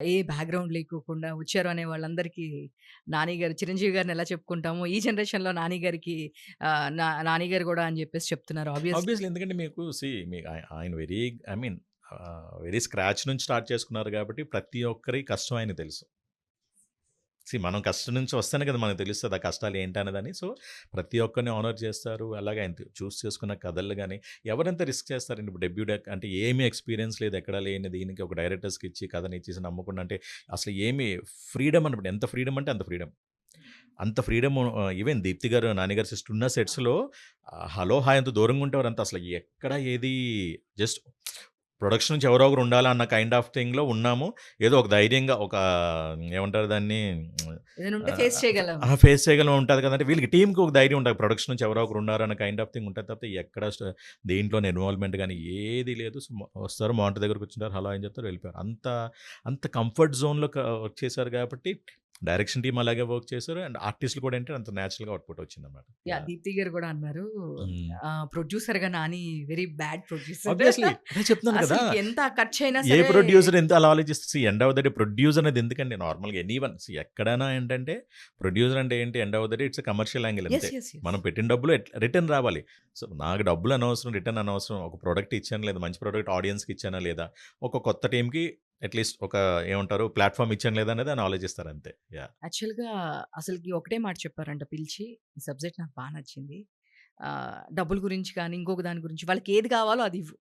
ఏ background లేకోకుండా వచ్చారు అనే వాళ్ళందరికీ నాని గారు, చిరంజీవి గారిని ఎలా చెప్పుకుంటామో, ఈ జనరేషన్‌లో నాని గారికి నాని గారు గూడా అని జెప్పేసి చెప్తున్నారు. ఆబ్వియస్‌లీ. ఆబ్వియస్లీ ఎందుకంటే మీకు మీ ఆయన very I mean very scratch నుంచి స్టార్ట్ చేసుకున్నారు కాబట్టి ప్రతి ఒక్కరి కష్టం ఆయనకి తెలుసు. మనం కష్టం నుంచి వస్తేనే కదా మనకు తెలుస్తది ఆ కష్టాలు ఏంటనేదని. సో, ప్రతి ఒక్కరిని హానర్ చేస్తారు. అలాగే ఆయన చూస్ చేసుకున్న కథలు గాని, ఎవరెంత రిస్క్ చేస్తారండి. ఇప్పుడు డెబ్యూట్ అంటే ఏమి ఎక్స్‌పీరియన్స్ లేదు. ఎక్కడ లేని దీనికి ఒక డైరెక్టర్స్‌కి ఇచ్చి కథనిచ్చేసి నమ్మకుండా అంటే అసలు ఏమి ఫ్రీడమ్ అన్నప్పుడు ఎంత ఫ్రీడమ్ అంటే అంత ఫ్రీడమ్. అంత ఫ్రీడమ్ ఈవెన్ 'దీప్తి' గారు, 'నాని' గారి సిస్టర్ ఉన్న సెట్స్‌లో హలో, హాయ్ అంత దూరంగా ఉంటేవారంతా అసలు ఎక్కడ ఏది జస్ట్ ప్రొడక్షన్ నుంచి ఎవరో ఒకరు ఉండాలా అన్న కైండ్ ఆఫ్ థింగ్‌లో ఉన్నాము. ఏదో ఒక ధైర్యంగా ఒక ఏమంటారు దాన్ని ఏదైనా ఉంటే ఫేస్ చేయగలం. ఫేస్ చేయగలం ఉంటది కదంటే వీళ్ళకి టీమ్‌కి ఒక ధైర్యం ఉంటది. ప్రొడక్షన్ నుంచి ఎవరో ఒకరు ఉన్నారు అన్న కైండ్ ఆఫ్ థింగ్ ఉంటది తప్పితే ఎక్కడ దేంట్లోని ఇన్వాల్వ్‌మెంట్ గాని ఏది లేదు. సో, వస్తారు మానిటర్ దగ్గర కూర్చుంటారు. హలో అని చెప్తారు వెళ్ళిపోయారు. అంత అంత కంఫర్ట్ జోన్‌లో వచ్చేసారు కాబట్టి డైరెక్షన్ టీమ్ అలాగే వర్క్ చేశారు. అండ్ ఆర్టిస్ట్‌లు కూడా ఏంటంటే అంత నేచురల్‌గా అవుట్‌పుట్ వచ్చిందన్నమాట. యాహ్! యాహ్! 'దీప్తి' గారు గూడా అన్నారు. హ్మ్. ప్రొడ్యూసర్‌గా Nani very bad producer. Obviously అదే చెప్తున్నాను కదా! అసలకి ఎంత ఖర్చయినా ఏ సరే ప్రొడ్యూసర్ ఎంత అలా ఆలోచిస్తే end of the day producer అనేది ఎందుకండి నార్మల్‌గా ఎనీవన్ ఎక్కడైనా ఏంటంటే ప్రొడ్యూసర్ అంటే ఏంటి end of the day it's a commercial angle అంతే. యెస్. యెస్. యెస్. మనం పెట్టిన డబ్బులు రిటర్న్ రావాలి. సో, నాకు డబ్బులు అనవసరం, రిటర్న్ అనవసరం. ఒక ప్రొడక్ట్ ఇచ్చానా లేదా, మంచి ప్రొడక్ట్ ఆడియన్స్‌కి ఇచ్చానా లేదా, ఒక కొత్త టీమ్‌కి అట్‌లీస్ట్ ఒక ఏమంటారు ప్లాట్‌ఫార్మ్ ఇచ్చానా లేదా అనేది ఆయన ఆలోచిస్తారు అంతే. యాహ్! యాక్చువల్‌గా అసలకి ఒకటే మాట చెప్పారంట పిలిచి, "ఈ సబ్జెక్ట్ నాకు నచ్చింది. డబ్బుల గురించి కానీ, ఇంకొక దాని గురించి వాళ్ళకి ఏది కావాలో అది ఇవ్వు.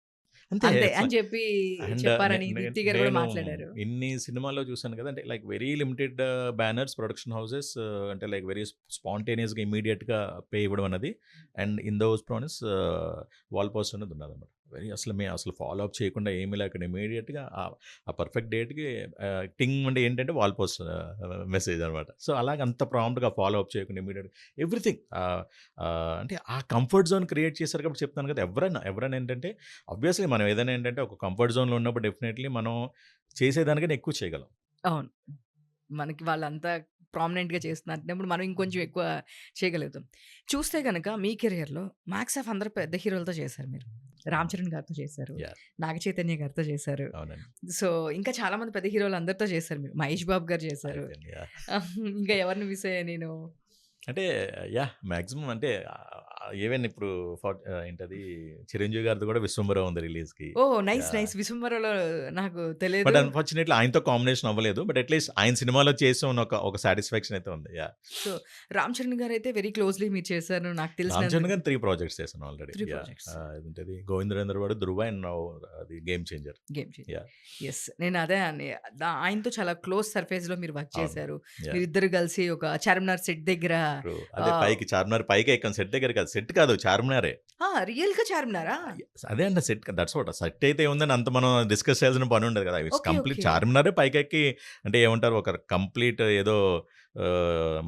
అంతే. అంతే" అని చెప్పి అండ్ చెప్పారని 'దీప్తి' గారు గూడా నేను మాట్లాడారు. ఇన్ని సినిమాల్లో చూసాను కదా! అంటే like very limited banners, production houses అంటే లైక్ వెరీ స్పాంటేనియస్‌గా ఇమ్మీడియేట్‌గా పే ఇవ్వడం అన్నది. And in those promise wall post అనేది ఉన్నదన్నమాట. అసలు మేము అసలు ఫాలో అప్ చేయకుండా ఏమీ లేకుండా ఇమ్మీడియేట్‌గా ఆ పర్ఫెక్ట్ డేట్‌కి టింగ్ అంటే ఏంటంటే వాల్ పోస్ట్ మెసేజ్ అనమాట. సో, అలాగ అంత ప్రాంప్ట్‌గా ఫాలో అప్ చేయకుండా ఇమ్మీడియేట్‌గా ఎవ్రీథింగ్ అంటే ఆ కంఫర్ట్ జోన్ క్రియేట్ చేశారు కాబట్టి చెప్తున్నాను కదా! ఎవరైనా ఏంటంటే ఆబ్వియస్‌లీ మనం ఏదైనా ఏంటంటే ఒక కంఫర్ట్ జోన్‌లో ఉన్నప్పుడు డెఫినైట్‌లీ మనం చేసేదానికన్నా ఎక్కువ చేయగలం. అవును. మనకి వాళ్ళంతా ప్రామినెంట్‌గా చేస్తున్నప్పుడు మనం ఇంకొంచెం ఎక్కువ చేయగలుగుతాం. చూస్తే గనక మీ కెరియర్‌లో మాక్స్ ఆఫ్ అందరూ పెద్ద హీరోలతో చేశారు మీరు. రామ్ అవును. చరణ్ గారితో చేశారు. యాహ్! నాగ చైతన్య గారితో చేశారు. అవునండి. సో, ఇంకా చాలా మంది పెద్ద హీరోలు అందరితో చేశారు మీరు. మహేష్ బాబు గారు చేశారు. అయిపోయింది. యాహ్! ఇంకా ఎవరిని మిస్ అయ్యా నేను? అంటే యాహ్! మాక్సిమం అంటే ఈవెన్ ఇప్పుడు ఏంటది 'చిరంజీవి' గారిది కూడా 'విశ్వంబర' ఉంది రిలీజ్‌కి. ఓహ్! నైస్. యాహ్! నైస్. 'విశ్వంబరలో' నాకు బట్ తెలియదు. అన్‌ఫార్చునేట్‌లీ ఆయనతో కాంబినేషన్ అవ్వలేదు. బట్ అట్‌లీస్ట్ ఆయన సినిమాలో చేసాం ఒక సాటిస్ఫాక్షన్ అయితే ఉంది. యాహ్! సో, 'రామ్ చరణ్' గారైతే వెరీ క్లోజ్‌లీ మీరు చేశారు నాకు 'రామ్ చరణ్' తెలిసినందుకు. గారిని 3 ప్రాజెక్ట్స్ చేశాను ఆల్రెడీ. 3 యాహ్! ప్రాజెక్ట్స్. అదేంటది 'గోవిందరేంద్ర వాడు', 'ధృవ' అండ్ నౌ అది 'game changer.' Game changer. Yeah! Yes. నేనదే అని ఆయనతో చాలా క్లోజ్ సర్ఫేస్‌లో మీరు వర్క్ అవును. చేశారు. యాహ్! మీరిద్దరు కలిసి ఒక చార్మినార్ సెట్ దగ్గర ట్రూ. అదే ఆహ్, పైకి చార్మినార్ పైకే ఎక్కాం. సెట్ దగ్గర కాదు. సెట్ కాదు చార్మినారే. రియల్‌గా చార్మినారా? అదే అండి సెట్ దట్స్ వాట్. సెట్ అయితే ఏముందని అంత మనం డిస్కస్ చేయాల్సిన పని ఉండదు కదా! It's okay. Complete okay. చార్మినారే పైకెక్కి అంటే ఏమంటారు ఒక కంప్లీట్ ఏదో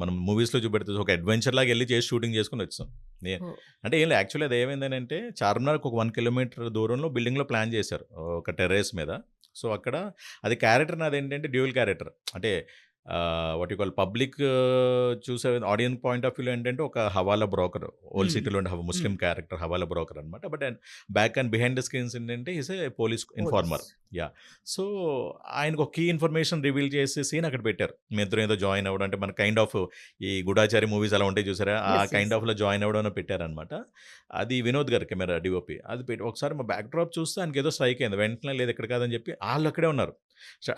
మనం మూవీస్‌లో చూపెడితే ఒక అడ్వెంచర్ లాగా ఎళ్లి చేసి షూటింగ్ చేసుకొని వచ్చేసాం. నే ఓహ్! అంటే ఏం లేదు యాక్చువల్లీ అది ఏమైందనంటే చార్మినార్‌కి ఒక 1 కిలోమీటర్ దూరంలో బిల్డింగ్‌లో ప్లాన్ చేశారు. ఒక టెర్రస్ మీద. సో, అక్కడ అది క్యారెక్టర్ నాదేంటంటే డ్యూయల్ క్యారెక్టర్. అంటే వాట్ యూ కాల్ పబ్లిక్ చూసే ఆడియన్స్ పాయింట్ ఆఫ్ వ్యూలో ఏంటంటే ఒక హవాలా బ్రోకర్. ఓల్డ్ హ్మ్. సిటీలో ఉండే hmm. Muslim character hawala broker అనమాట. But back and behind the screens ఏంటంటే is a police police. Informer. Yeah! So, ఆయనకు ఒక కీ ఇన్ఫర్మేషన్ రివీల్ చేసే సీన్ అక్కడ పెట్టారు. మేమిద్దరం ఏదో జాయిన్ అవ్వడం అంటే మన కైండ్ ఆఫ్ ఈ 'గూఢాచారి' మూవీస్ అలా ఉంటాయి చూసారా? ఆ యెస్. యెస్. కైండ్ ఆఫ్‌లో జాయిన్ అవ్వడం అని పెట్టారనమాట. అది వినోద్ గారు కెమెరా డీఓపీ. అది పెట్టి ఒకసారి మా బ్యాక్ డ్రాప్ చూస్తే ఆయనకేదో స్ట్రైక్ అయింది. వెంటనే లేదు ఇక్కడ కాదని చెప్పి ఆళ్ళక్కడే ఉన్నారు.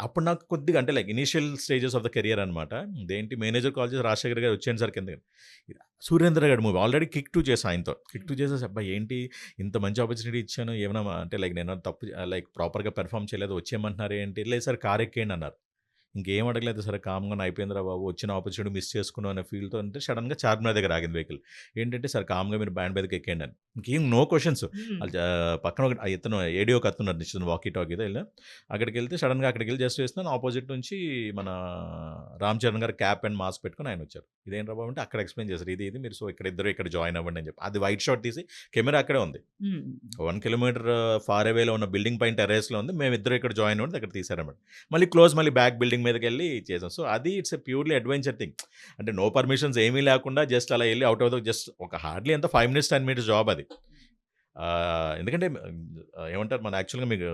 అప్పుడు నాకు కొద్దిగా అంటే like initial stages of the career అనమాట. ఇదేంటి మేనేజర్ కాల్ చేసి రాజశేఖర్ గారు వచ్చేయండి సార్ కిందకి. 'సురేంద్ర' గారి మూవీ ఆల్రెడీ 'కిక్ 2' చేశా ఆయనతో. 'కిక్ 2' చేసేసి అబ్బా! ఏంటి ఇంత మంచి ఆపర్చునిటీ ఇచ్చాను. ఏమన్నా అంటే లైక్ నేనేమన్నా తప్పు లైక్ ప్రాపర్‌గా పెర్ఫార్మ్ చేయలేదు వచ్చేయమంటున్నారు ఏంటి? లేదు సార్ కార్ ఎక్కేయండి అన్నారు. ఇంకేం అడగలేదు సరే కామ్‌గానే అయిపోయిందిరా బాబు! వచ్చిన ఆపర్చునిటీ మిస్ చేసుకున్నాం అనే ఫీల్‌తో అంటే సడెన్‌గా చార్మినార్ దగ్గర ఆగింది వెహికల్. ఏంటంటే సార్ కామ్‌గా మీరు బ్యాండ్ మీదకి ఎక్కేయండి అని. ఇంకేం నో క్వెషన్స్. హ్మ్. పక్కన ఒక ఇతను ఏడీఓ ఒక అతనున్నాడు నిల్చొని వాకీ టాకీతో ఎళ్ళాం. అక్కడికెళ్తే సడెన్‌గా అక్కడికెళ్ళి జస్ట్ వేస్తున్నాను ఆపోజిట్ నుంచి మన 'రామ్ చరణ్' గారు క్యాప్ అండ్ మాస్క్ పెట్టుకొని ఆయనొచ్చారు. ఇదేంట్రా బాబు అంటే అక్కడ ఎక్స్‌ప్లెయిన్ చేశారు. ఇది మీరు సో ఇక్కడ ఇద్దరు ఇక్కడ జాయిన్ అవ్వండి అని చెప్పి. అది వైట్ షాట్ తీసి కెమెరా అక్కడే ఉంది. హ్మ్. 1 కిలోమీటర్ ఫార్ అవేలో ఉన్న బిల్డింగ్ పైన టెర్రస్‌లో ఉంది. మేమిద్దరం ఇక్కడ జాయిన్ అవ్వండి అక్కడ తీశారన్నమాట. మళ్ళీ క్లోజ్ మళ్ళీ బ్యాక్ బిల్డింగ్ మీదకెళ్ళి చేసాం. సో, అది it's a purely adventure thing. అంటే నో పర్మిషన్స్ ఏమీ లేకుండా జస్ట్ అలా ఎళ్లి ఔట్ ఆఫ్ ద జస్ట్ ఒక హార్డ్‌లీ ఎంత 5 మినిట్స్, 10 మినిట్స్ జాబ్ అది. ఎందుకంటే ఏమంటారు మన యాక్చువల్‌గా మీకు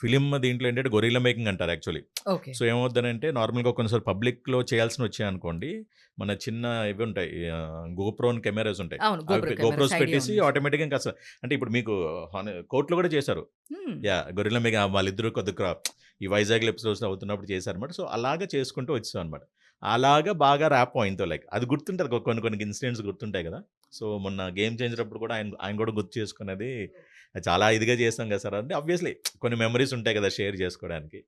ఫిల్మ్ దీంట్లో ఏంటంటే గొరిల్లా మేకింగ్ అంటారు యాక్చువల్లీ. ఓకే. సో, ఏమవుద్దనంటే నార్మల్‌గా కొన్నిసార్లు పబ్లిక్‌లో చేయాల్సినొచ్చాయనుకోండి, మన చిన్న ఇవి ఉంటాయి. గోప్రోన్ కెమెరాస్ ఉంటాయి. అవును. గోప్రో గోప్రోస్ కెమెరాస్ ఐడియా పెట్టేసి ఉంది. ఆటోమేటిక్‌గా ఇంకా అంటే ఇప్పుడు మీకు కోర్ట్‌లో కూడా చేశారు. హ్మ్. గొరిల్లా మేకింగ్ వాళ్ళిద్దరూ కొద్దిగా ఈ వైజాగ్‌లో ఎపిసోడ్స్ అవుతున్నప్పుడు చేశారన్నమాట. సో, అలాగా చేసుకుంటూ వచ్చేసామన్నమాట. అలాగా బాగా ర్యాపో ఆయనతో అది గుర్తుంటది. కొన్ని కొన్ని ఇన్సిడెంట్స్ గుర్తుంటాయి కదా! సో, మొన్న గేమ్ చేంజర్ అప్పుడు కూడా ఆయన ఆయన కూడా గుర్తు చేసుకున్నది చాలా ఇదిగా చేసాం కదా సార్ అంటే ఆబ్వియస్‌లీ కొన్ని మెమోరీస్ ఉంటాయి కదా! షేర్ చేసుకోవడానికి.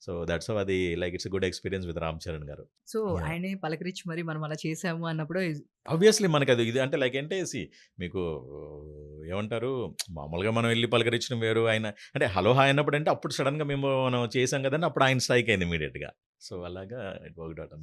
సో, దట్స్ హౌ అది it's a good experience with Ram Charan గారు. So, yeah! ఆయనే పలకరించి మరి మనం అలా చేసాము అన్నప్పుడు ఆబ్వియస్‌లీ మనకది ఇది అంటే లైక్ అంటే మీకు ఏమంటారు మామూలుగా మనం ఎళ్లి పలకరించడం వేరు. ఆయన అంటే హలో! హాయ్! అన్నప్పుడంటే అప్పుడు సడెన్‌గా మనం చేసాం కదండీ! అప్పుడు ఆయన స్ట్రైక్ అయింది ఇమ్మీడియేట్‌గా. సో, అలాగా ఇట్ వర్క్డ్ ఔట్ అనమాట.